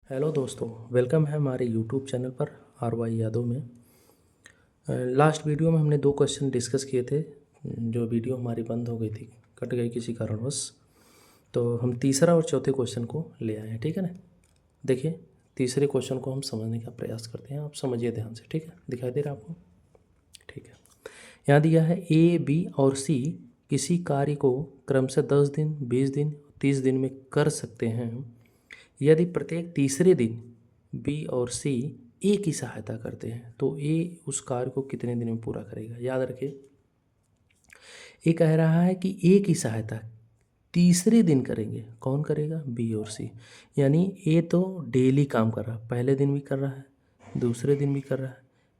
Hello दोस्तों, welcome है हमारे यूट्यूब चैनल पर आर वाई यादव में। लास्ट वीडियो में हमने 2 क्वेश्चन डिस्कस किए थे। जो वीडियो हमारी बंद हो गई थी, कट गई किसी कारणवश, तो हम तीसरा और चौथे क्वेश्चन को ले आए हैं। ठीक है ना। देखिए, तीसरे क्वेश्चन को हम समझने का प्रयास करते हैं। आप समझिए ध्यान से। ठीक है, दिखाई दे रहा है आपको? ठीक है। यहाँ दिया है ए, बी और सी किसी कार्य को क्रमशः 10 दिन, 20 दिन, 30 दिन में कर सकते हैं। यदि प्रत्येक तीसरे दिन बी और सी ए की सहायता करते हैं तो ए उस कार्य को कितने दिन में पूरा करेगा। याद रखिए, ए कह रहा है कि ए की सहायता तीसरे दिन करेंगे। कौन करेगा? बी और सी। यानी ए तो डेली काम कर रहा है, पहले दिन भी कर रहा है, दूसरे दिन भी कर रहा है,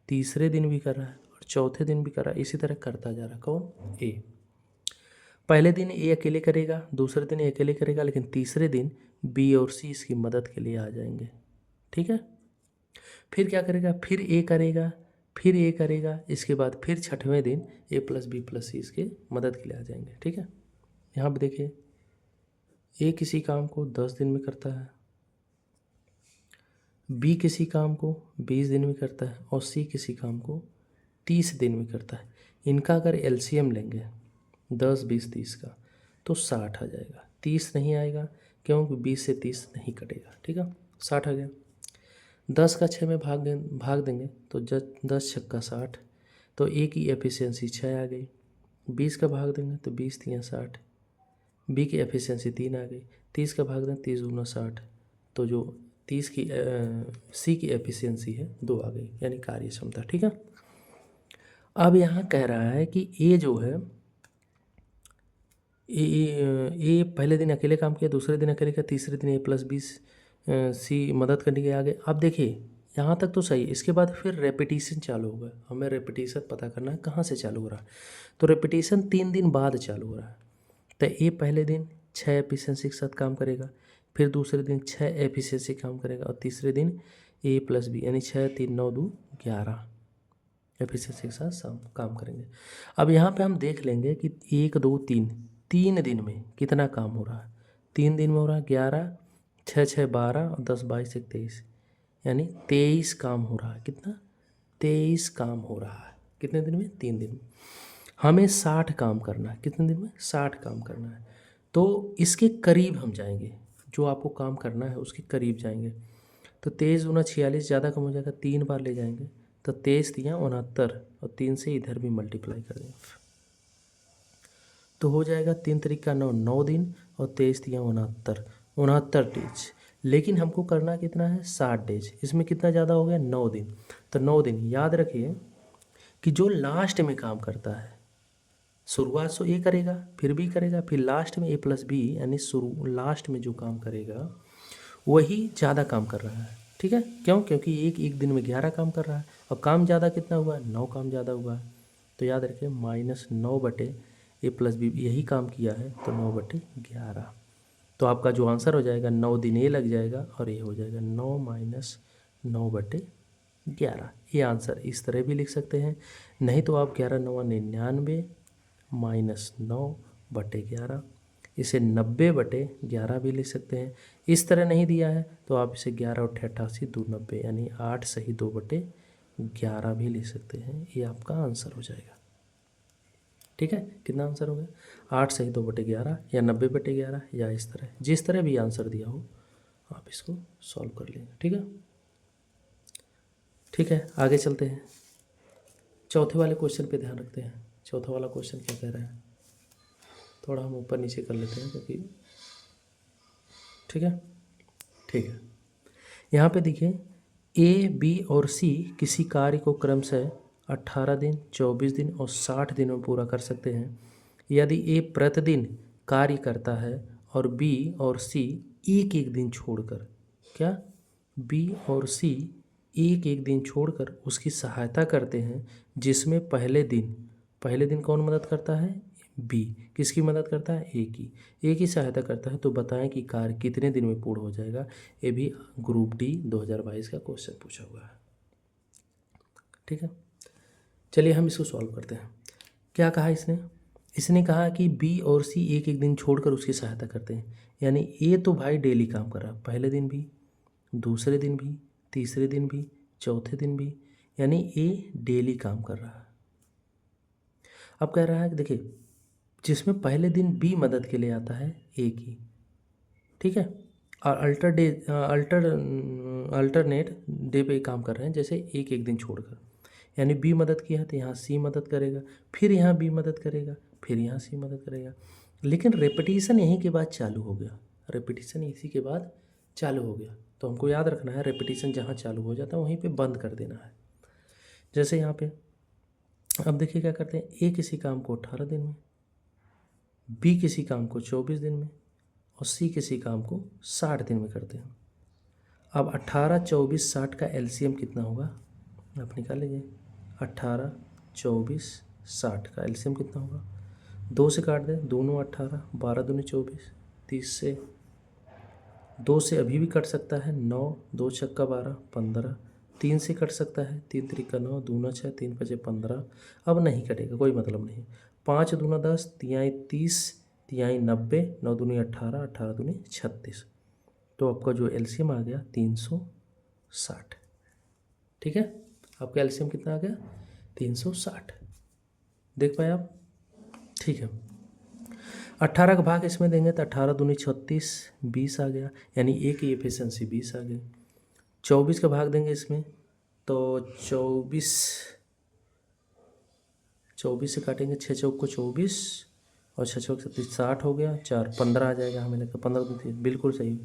तीसरे दिन भी कर रहा है और चौथे दिन भी कर रहा है। इसी तरह करता जा रहा है। कौन? ए। पहले दिन ए अकेले करेगा, दूसरे दिन ए अकेले करेगा, लेकिन तीसरे दिन बी और सी इसकी मदद के लिए आ जाएंगे। ठीक है। फिर क्या करेगा? फिर ए करेगा, फिर ए करेगा, इसके बाद फिर छठवें दिन ए प्लस बी प्लस सी इसके मदद के लिए आ जाएंगे। ठीक है। यहाँ पे देखिए, ए किसी काम को 10 दिन में करता है, बी किसी काम को 20 दिन में करता है और सी किसी काम को 30 दिन में करता है। इनका अगर एलसीएम लेंगे 10, 20, 30 का, तो 60 आ जाएगा। 30 नहीं आएगा, क्योंकि 20 से 30 नहीं कटेगा। ठीक है, 60 आ गया। 10 का 6 में भाग देंगे तो 10 छक्का 60, तो ए की एफिशिएंसी 6 आ गई। 20 का भाग देंगे तो 20 तियाँ 60, बी की एफिशिएंसी 3 आ गई। 30 का भाग दें, 30 दूना 60, तो जो 30 की सी की एफिशिएंसी है 2 आ गई, यानी कार्य क्षमता। ठीक है। अब यहाँ कह रहा है कि ए जो है, ए पहले दिन अकेले काम किया, दूसरे दिन अकेले किया, तीसरे दिन ए प्लस बी सी मदद करने के आगे। अब देखिए, यहाँ तक तो सही। इसके बाद फिर रेपिटेशन चालू होगा। हमें रेपिटेशन पता करना है कहाँ से चालू हो रहा है। तो रेपिटेशन 3 दिन बाद चालू हो रहा है। तो ए पहले दिन 6 एफिशिएंसी के साथ काम करेगा, फिर दूसरे दिन 6 एफिशिएंसी काम करेगा और तीसरे दिन ए प्लस बी, यानी 6, 3, 9, 2, 11 एफिशिएंसी के साथ काम करेंगे। अब यहाँ पे हम देख लेंगे कि 1, 2, 3 3 दिन में कितना काम हो रहा है। 3 दिन में हो रहा है 11, 6, 6, 12 और 10, 22, 23, यानी 23 काम हो रहा है। कितना? 23 काम हो रहा है। कितने दिन में? 3 दिन में। हमें 60 काम करना है। कितने दिन में? 60 काम करना है। तो इसके करीब हम जाएंगे, जो आपको काम करना है उसके करीब जाएंगे। तो 23 दूना 46, ज़्यादा कम हो जाएगा, 3 बार ले जाएंगे तो 23 तियाँ 69 और 3 से इधर भी मल्टीप्लाई कर देंगे तो हो जाएगा 3 तरीका 9, 9 दिन और 23 तियाँ 69, 69 डेज। लेकिन हमको करना कितना है? 60 डेज। इसमें कितना ज़्यादा हो गया? 9 दिन। तो 9 दिन याद रखिए कि जो लास्ट में काम करता है, शुरुआत से ए करेगा, फिर बी करेगा, फिर लास्ट में ए प्लस बी, यानी शुरू लास्ट में जो काम करेगा वही ज़्यादा काम कर रहा है। ठीक है। क्यों? क्योंकि एक दिन में 11 काम कर रहा है और काम ज़्यादा कितना हुआ? 9 काम ज़्यादा हुआ है। तो याद रखें, -9 बटे ए प्लस बी, यही काम किया है तो 9 बटे 11। तो आपका जो आंसर हो जाएगा, 9 दिन ए लग जाएगा और ये हो जाएगा 9 माइनस 9 बटे 11। ये आंसर इस तरह भी लिख सकते हैं, नहीं तो आप 11 9 99 -9 बटे 11, इसे 90 बटे 11 भी लिख सकते हैं। इस तरह नहीं दिया है तो आप इसे 11 और 88 2 90, यानी 8 सही 2 बटे 11 भी लिख सकते हैं। ये आपका आंसर हो जाएगा। ठीक है। कितना आंसर हो गया? 8 सही 2 बटे 11 या 90 बटे 11, या इस तरह, जिस तरह भी आंसर दिया हो आप इसको सॉल्व कर लेंगे। ठीक है। ठीक है, आगे चलते हैं। चौथे वाले क्वेश्चन पे ध्यान रखते हैं। चौथा वाला क्वेश्चन क्या कह रहा है? थोड़ा हम ऊपर नीचे कर लेते हैं क्योंकि, ठीक है। ठीक है। यहाँ पे देखिए, ए, बी और सी किसी कार्य को क्रमशः 18 दिन, 24 दिन और 60 दिन में पूरा कर सकते हैं। यदि ए प्रतिदिन कार्य करता है और बी और सी एक एक दिन छोड़कर, क्या? बी और सी एक एक दिन छोड़कर उसकी सहायता करते हैं, जिसमें पहले दिन कौन मदद करता है? बी। किसकी मदद करता है? ए की। ए की सहायता करता है, तो बताएं कि कार्य कितने दिन में पूर्ण हो जाएगा। ये भी ग्रुप डी 2022 का क्वेश्चन पूछा हुआ है। ठीक है, चलिए हम इसको सॉल्व करते हैं। क्या कहा इसने? इसने कहा कि बी और सी एक एक दिन छोड़कर उसकी सहायता करते हैं। यानी ए तो भाई डेली काम कर रहा है, पहले दिन भी, दूसरे दिन भी, तीसरे दिन भी, चौथे दिन भी, यानी ए डेली काम कर रहा है। अब कह रहा है कि देखिए, जिसमें पहले दिन बी मदद के लिए आता है ए की, ठीक है, और अल्टरनेट डे पे काम कर रहे हैं, जैसे एक एक दिन छोड़कर, यानी बी मदद किया है तो यहाँ सी मदद करेगा, फिर यहाँ बी मदद करेगा, फिर यहाँ सी मदद करेगा। लेकिन रेपिटेशन यहीं के बाद चालू हो गया, रेपिटेशन इसी के बाद चालू हो गया। तो हमको याद रखना है, रेपिटेशन जहाँ चालू हो जाता है वहीं पे बंद कर देना है। जैसे यहाँ पे अब देखिए क्या करते हैं, ए किसी काम को 18 दिन में, बी किसी काम को 24 दिन में, और सी किसी काम को 60 दिन में करते हैं। अब 18, 24, 60 का एलसीएम कितना होगा, आप निकाल लीजिए। 18, 24, 60 का एलसीएम कितना होगा, 2 से काट दें, दोनों 18, 12 दूनी 24, 30 से 2 से अभी भी कट सकता है 9, 2 छक्का 12, 15, 3 से कट सकता है, 3 त्रिका 9, दूना 6, 3 पचे 15, अब नहीं कटेगा, कोई मतलब नहीं। 5 दूना 10, तिहाई 30, तिहाई 90, 9 दूनी 18, 18 दूनी 36, तो आपका जो एलसीएम आ गया 360। ठीक है, आपका एलसीएम कितना आ गया, 360। देख पाए आप, ठीक है। 18 का भाग इसमें देंगे तो 18 दूनी 36, 20 आ गया, यानी ए की एफिशिएंसी 20 आ गई। 24 का भाग देंगे इसमें तो 24 से काटेंगे, 6 चौक को 24 और 6 चौक 36, 60 हो गया, 4 15 आ जाएगा, हमें लगता 15 दूनी 30, बिल्कुल सही।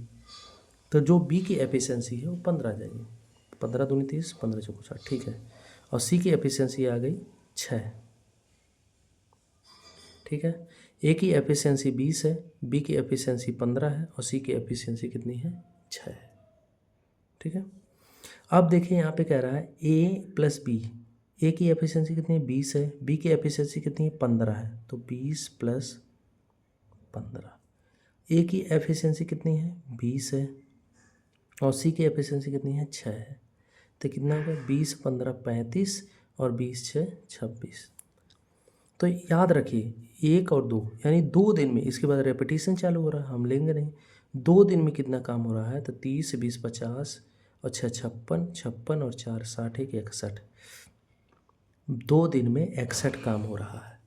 तो जो बी की एफिशिएंसी है वो 15 आ जाएगी, 15 दूनी 30, 15 चौक 60, ठीक है। और सी की एफिशिएंसी आ गई 6, ठीक है। ए की एफिशिएंसी 20 है, बी की एफिशिएंसी 15 है, और सी की एफिशिएंसी कितनी है, 6 है, ठीक है। अब देखिए यहाँ पे कह रहा है ए प्लस बी, ए की एफिशिएंसी कितनी है, 20 है, बी की एफिशिएंसी कितनी है, 15 है, तो 20 प्लस 15। ए की एफिशिएंसी कितनी है, 20 है, और सी की एफिशिएंसी कितनी है, 6 है, तो कितना होगा, 20 15 35 और 20 6 26। तो याद रखिए 1 और 2, यानी 2 दिन में, इसके बाद रेपिटेशन चालू हो रहा है, हम लेंगे नहीं। 2 दिन में कितना काम हो रहा है, तो 30 20 50 और 6 56, 56 और 4 60, 1 61। 2 दिन में 61 काम हो रहा है।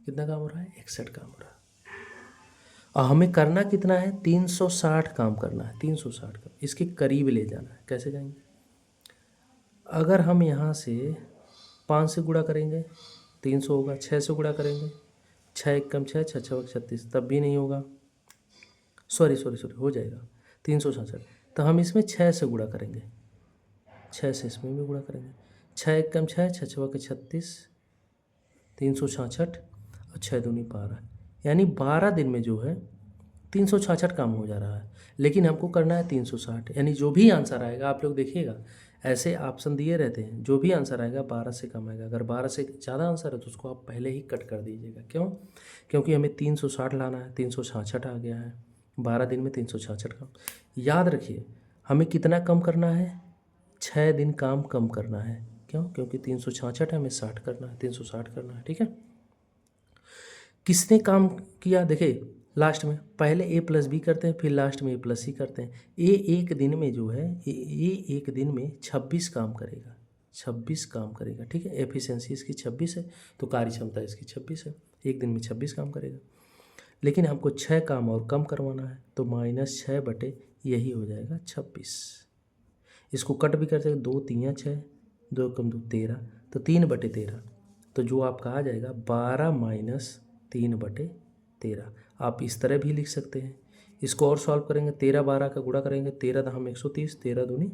कितना काम हो रहा है, 61 काम हो रहा है। और हमें करना कितना है, 360 काम करना है, 360 काम, इसके करीब ले जाना है। कैसे जाएंगे, अगर हम यहाँ से 5 से गुणा करेंगे 300 होगा, 6 से गुणा करेंगे 6 एक कम 6, 6 6 36, तब भी नहीं होगा, सॉरी हो जाएगा 366। तो हम इसमें 6 से गुणा करेंगे, 6 से इसमें भी गुणा करेंगे, 6 एक कम 6, 6 6 36, 366 और 6 दूनी 12, यानी 12 दिन में जो है 366 काम हो जा रहा है। लेकिन हमको करना है 360, यानी जो भी आंसर आएगा, आप लोग देखिएगा ऐसे ऑप्शन दिए रहते हैं, जो भी आंसर आएगा 12 से कम आएगा। अगर 12 से ज़्यादा आंसर है तो उसको आप पहले ही कट कर दीजिएगा। क्यों, क्योंकि हमें 360 लाना है, 366 आ गया है, 12 दिन में 366 काम। याद रखिए हमें कितना कम करना है, 6 दिन काम कम करना है। क्यों, क्योंकि 366 है, हमें 60 करना है, 360 करना है, ठीक है। किसने काम किया, देखिए लास्ट में पहले ए प्लस बी करते हैं, फिर लास्ट में ए प्लस सी करते हैं। ए एक दिन में जो है, ए एक दिन में 26 काम करेगा, 26 काम करेगा, ठीक है। एफिशिएंसी इसकी 26 है, तो कार्य क्षमता इसकी 26 है, एक दिन में 26 काम करेगा। लेकिन हमको 6 काम और कम करवाना है, तो -6 बटे यही हो जाएगा 26। इसको कट भी कर सकते, 2 3 6, 2 कम 2 13, तो 3 बटे 13, तो जो आपका आ जाएगा 12 माइनस 3 बटे 13। आप इस तरह भी लिख सकते हैं। इसको और सॉल्व करेंगे, 13 12 का गुणा करेंगे, 13 दहम 130, 13 दूनी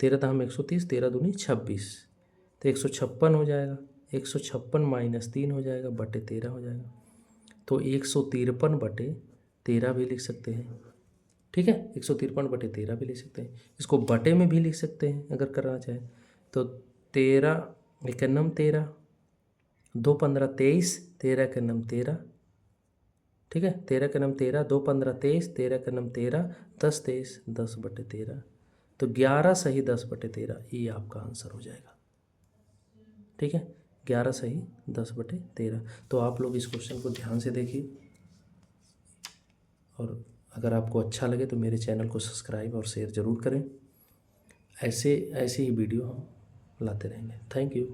13 दहम 130, 13 दूनी 26, तो 156 हो जाएगा। 156 माइनस 3 हो जाएगा, बटे 13 हो जाएगा, तो 153 बटे 13 भी लिख सकते हैं, ठीक है। 153 बटे 13 भी लिख सकते हैं। इसको बटे में भी लिख सकते हैं अगर करना चाहे तो। 13 एकन्नम 13, 2 15 23, 13 एकन्नम 13, ठीक है। 13 एकन्नम 13, 2 15 23, 13 एकन्नम 13, 10 23, 10 बटे 13, तो 11 सही 10 बटे 13, ये आपका आंसर हो जाएगा, ठीक है। 11 सही 10 बटे 13। तो आप लोग इस क्वेश्चन को ध्यान से देखिए और अगर आपको अच्छा लगे तो मेरे चैनल को सब्सक्राइब और शेयर ज़रूर करें। ऐसे ही वीडियो हम लाते रहेंगे। Thank you.